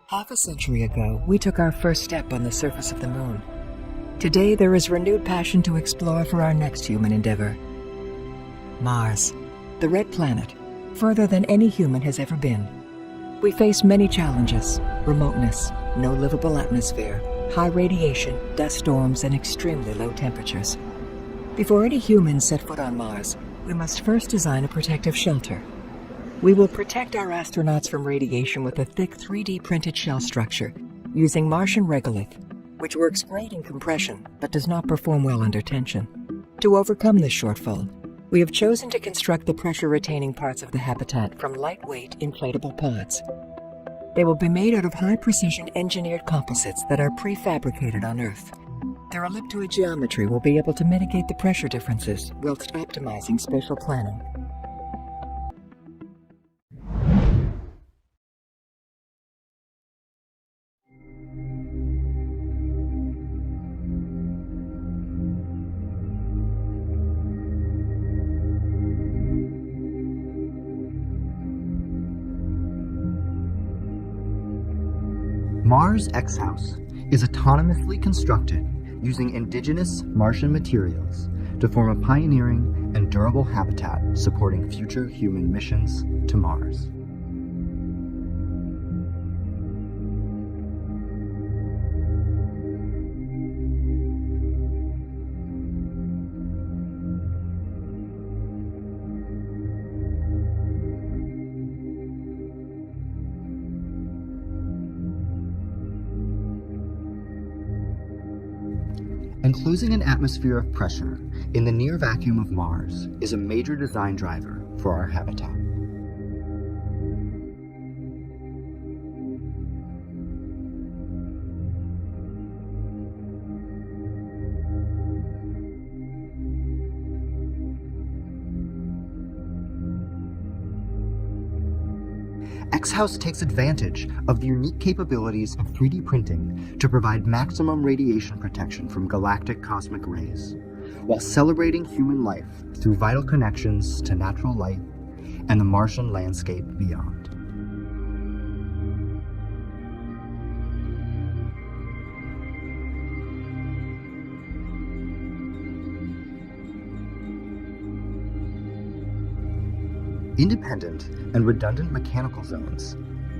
Half a century ago, we took our first step on the surface of the moon. Today, there is renewed passion to explore for our next human endeavor. Mars, the red planet, further than any human has ever been. We face many challenges: remoteness, no livable atmosphere, high radiation, dust storms, and extremely low temperatures. Before any humans set foot on Mars, we must first design a protective shelter. We will protect our astronauts from radiation with a thick 3D printed shell structure using Martian regolith, which works great in compression but does not perform well under tension. To overcome this shortfall, we have chosen to construct the pressure-retaining parts of the habitat from lightweight inflatable pods. They will be made out of high-precision engineered composites that are prefabricated on Earth. Their elliptoid geometry will be able to mitigate the pressure differences whilst optimizing spatial planning. Mars X-House is autonomously constructed using indigenous Martian materials to form a pioneering and durable habitat supporting future human missions to Mars. Enclosing an atmosphere of pressure in the near vacuum of Mars is a major design driver for our habitat. X-House takes advantage of the unique capabilities of 3D printing to provide maximum radiation protection from galactic cosmic rays, while celebrating human life through vital connections to natural light and the Martian landscape beyond. Independent and redundant mechanical zones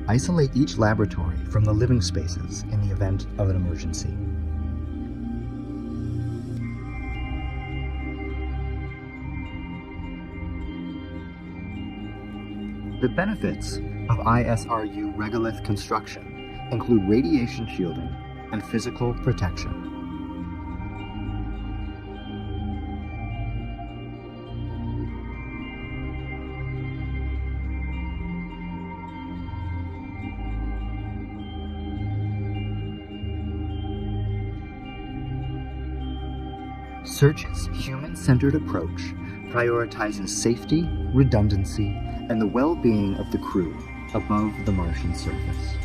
isolate each laboratory from the living spaces in the event of an emergency. The benefits of ISRU regolith construction include radiation shielding and physical protection. Search's human-centered approach prioritizes safety, redundancy, and the well-being of the crew above the Martian surface.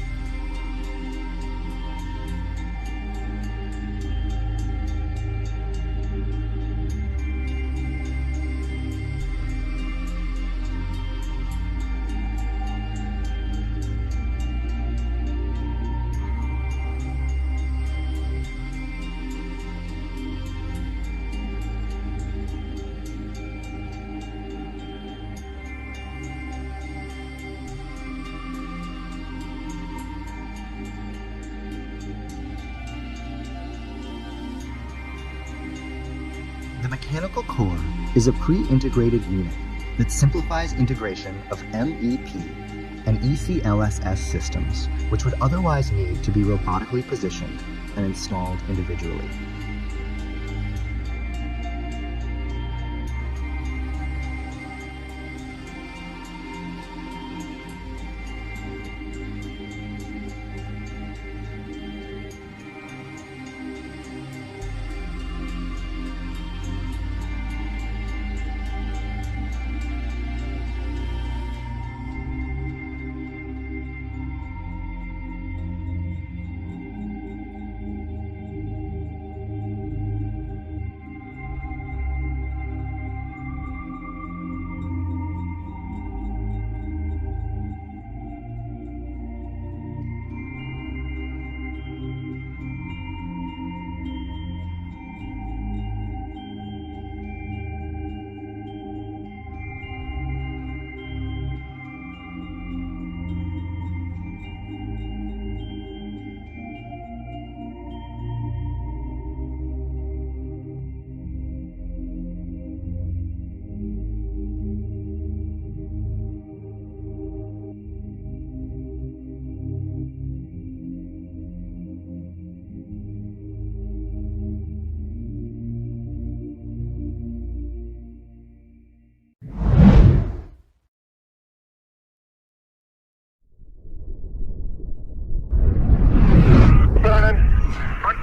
The mechanical core is a pre-integrated unit that simplifies integration of MEP and ECLSS systems, which would otherwise need to be robotically positioned and installed individually.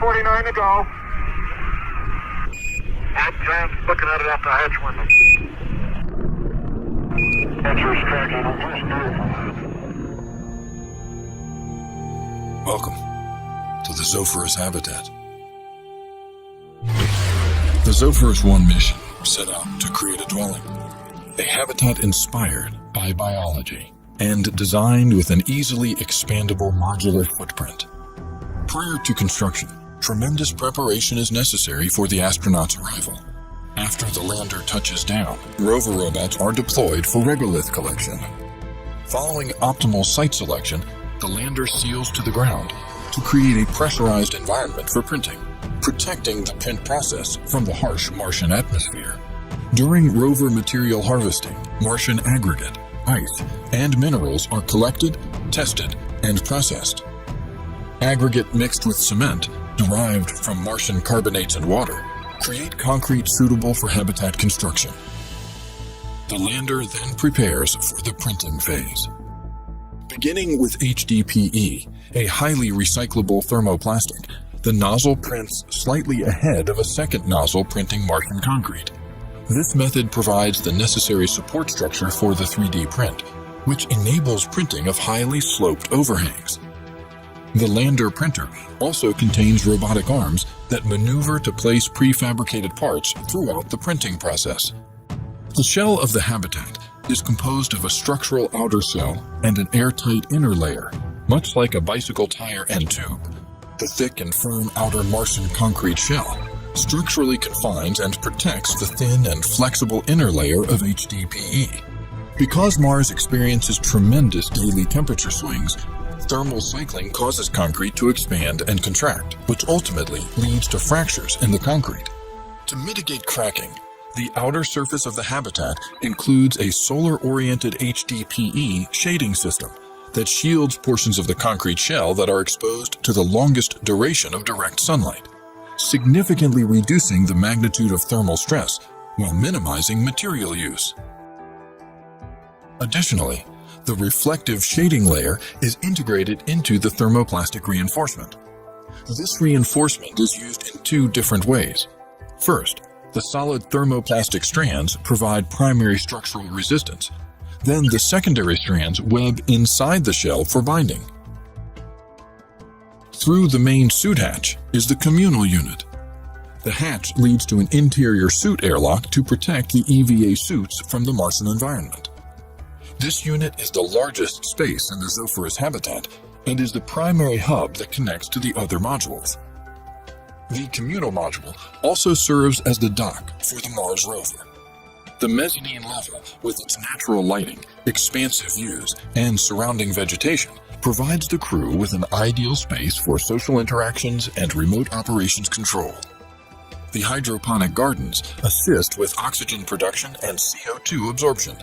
49 to go. John's looking at it out the hatch window. Engine's tracking. Welcome to the Zophorus habitat. The Zophorus 1 mission set out to create a dwelling, a habitat inspired by biology and designed with an easily expandable modular footprint. Prior to construction, tremendous preparation is necessary for the astronauts' arrival. After the lander touches down, rover robots are deployed for regolith collection. Following optimal site selection, the lander seals to the ground to create a pressurized environment for printing, protecting the print process from the harsh Martian atmosphere. During rover material harvesting, Martian aggregate, ice, and minerals are collected, tested, and processed. Aggregate mixed with cement, derived from Martian carbonates and water, create concrete suitable for habitat construction. The lander then prepares for the printing phase. Beginning with HDPE, a highly recyclable thermoplastic, the nozzle prints slightly ahead of a second nozzle printing Martian concrete. This method provides the necessary support structure for the 3D print, which enables printing of highly sloped overhangs. The lander printer also contains robotic arms that maneuver to place prefabricated parts throughout the printing process. The shell of the habitat is composed of a structural outer shell and an airtight inner layer, much like a bicycle tire end tube. The thick and firm outer Martian concrete shell structurally confines and protects the thin and flexible inner layer of HDPE. Because Mars experiences tremendous daily temperature swings, thermal cycling causes concrete to expand and contract, which ultimately leads to fractures in the concrete. To mitigate cracking, the outer surface of the habitat includes a solar-oriented HDPE shading system that shields portions of the concrete shell that are exposed to the longest duration of direct sunlight, significantly reducing the magnitude of thermal stress while minimizing material use. Additionally, the reflective shading layer is integrated into the thermoplastic reinforcement. This reinforcement is used in two different ways. First, the solid thermoplastic strands provide primary structural resistance. Then the secondary strands web inside the shell for binding. Through the main suit hatch is the communal unit. The hatch leads to an interior suit airlock to protect the EVA suits from the Martian environment. This unit is the largest space in the Zophorus habitat and is the primary hub that connects to the other modules. The communal module also serves as the dock for the Mars rover. The mezzanine level, with its natural lighting, expansive views, and surrounding vegetation, provides the crew with an ideal space for social interactions and remote operations control. The hydroponic gardens assist with oxygen production and CO2 absorption.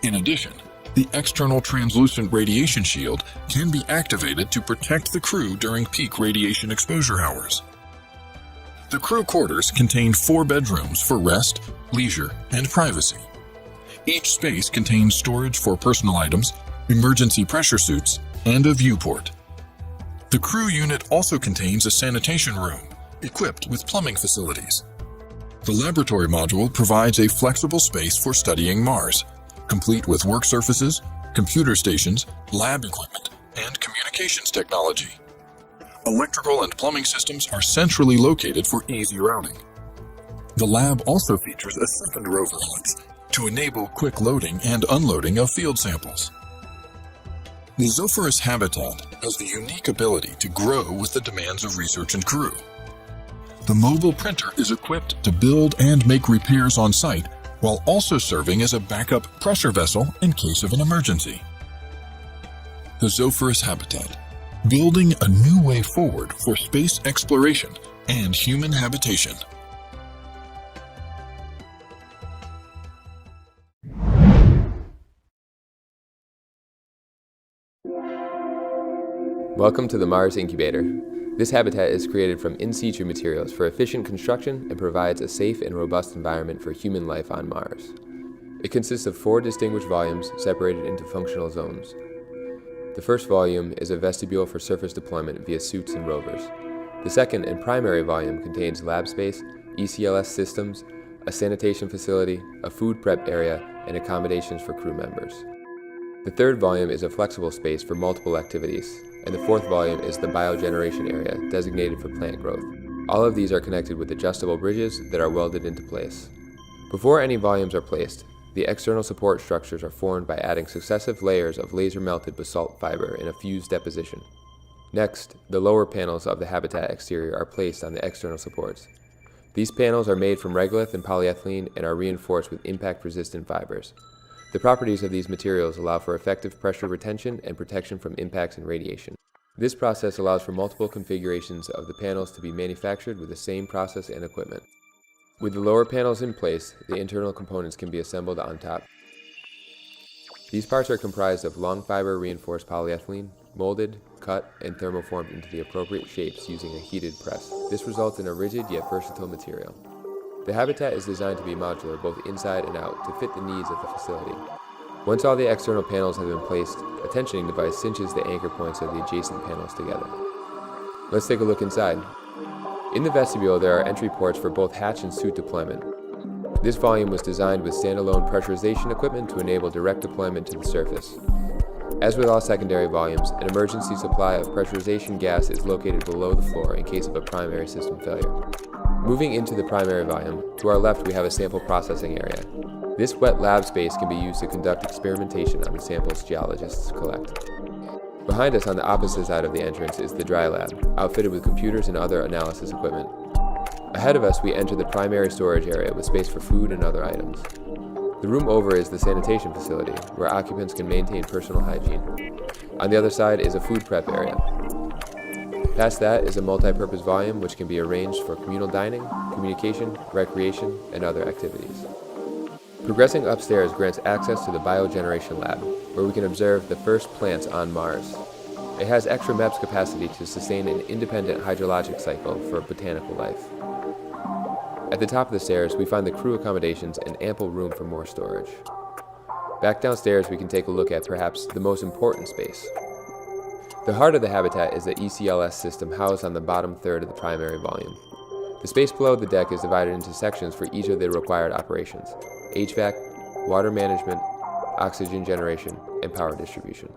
In addition, the external translucent radiation shield can be activated to protect the crew during peak radiation exposure hours. The crew quarters contain 4 bedrooms for rest, leisure, and privacy. Each space contains storage for personal items, emergency pressure suits, and a viewport. The crew unit also contains a sanitation room, equipped with plumbing facilities. The laboratory module provides a flexible space for studying Mars, complete with work surfaces, computer stations, lab equipment, and communications technology. Electrical and plumbing systems are centrally located for easy routing. The lab also features a second rover hut to enable quick loading and unloading of field samples. The Zophorus habitat has the unique ability to grow with the demands of research and crew. The mobile printer is equipped to build and make repairs on site while also serving as a backup pressure vessel in case of an emergency. The Zophorus habitat, building a new way forward for space exploration and human habitation. Welcome to the Mars Incubator. This habitat is created from in situ materials for efficient construction and provides a safe and robust environment for human life on Mars. It consists of 4 distinguished volumes separated into functional zones. The first volume is a vestibule for surface deployment via suits and rovers. The second and primary volume contains lab space, ECLS systems, a sanitation facility, a food prep area, and accommodations for crew members. The third volume is a flexible space for multiple activities, and the fourth volume is the biogeneration area designated for plant growth. All of these are connected with adjustable bridges that are welded into place. Before any volumes are placed, the external support structures are formed by adding successive layers of laser-melted basalt fiber in a fused deposition. Next, the lower panels of the habitat exterior are placed on the external supports. These panels are made from regolith and polyethylene and are reinforced with impact-resistant fibers. The properties of these materials allow for effective pressure retention and protection from impacts and radiation. This process allows for multiple configurations of the panels to be manufactured with the same process and equipment. With the lower panels in place, the internal components can be assembled on top. These parts are comprised of long fiber reinforced polyethylene, molded, cut, and thermoformed into the appropriate shapes using a heated press. This results in a rigid yet versatile material. The habitat is designed to be modular both inside and out to fit the needs of the facility. Once all the external panels have been placed, a tensioning device cinches the anchor points of the adjacent panels together. Let's take a look inside. In the vestibule, there are entry ports for both hatch and suit deployment. This volume was designed with standalone pressurization equipment to enable direct deployment to the surface. As with all secondary volumes, an emergency supply of pressurization gas is located below the floor in case of a primary system failure. Moving into the primary volume, to our left we have a sample processing area. This wet lab space can be used to conduct experimentation on the samples geologists collect. Behind us on the opposite side of the entrance is the dry lab, outfitted with computers and other analysis equipment. Ahead of us we enter the primary storage area with space for food and other items. The room over is the sanitation facility, where occupants can maintain personal hygiene. On the other side is a food prep area. Past that is a multi-purpose volume which can be arranged for communal dining, communication, recreation, and other activities. Progressing upstairs grants access to the biogeneration lab, where we can observe the first plants on Mars. It has extra MEPS capacity to sustain an independent hydrologic cycle for botanical life. At the top of the stairs, we find the crew accommodations and ample room for more storage. Back downstairs, we can take a look at perhaps the most important space. The heart of the habitat is the ECLS system housed on the bottom third of the primary volume. The space below the deck is divided into sections for each of the required operations: HVAC, water management, oxygen generation, and power distribution.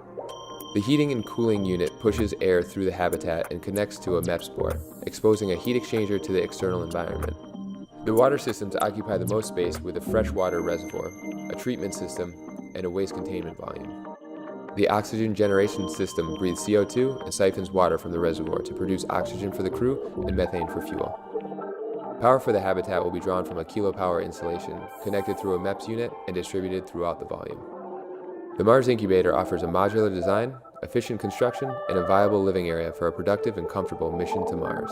The heating and cooling unit pushes air through the habitat and connects to a MEPS board, exposing a heat exchanger to the external environment. The water systems occupy the most space with a freshwater reservoir, a treatment system, and a waste containment volume. The oxygen generation system breathes CO2 and siphons water from the reservoir to produce oxygen for the crew and methane for fuel. Power for the habitat will be drawn from a kilopower installation, connected through a MEPS unit and distributed throughout the volume. The Mars Incubator offers a modular design, efficient construction, and a viable living area for a productive and comfortable mission to Mars.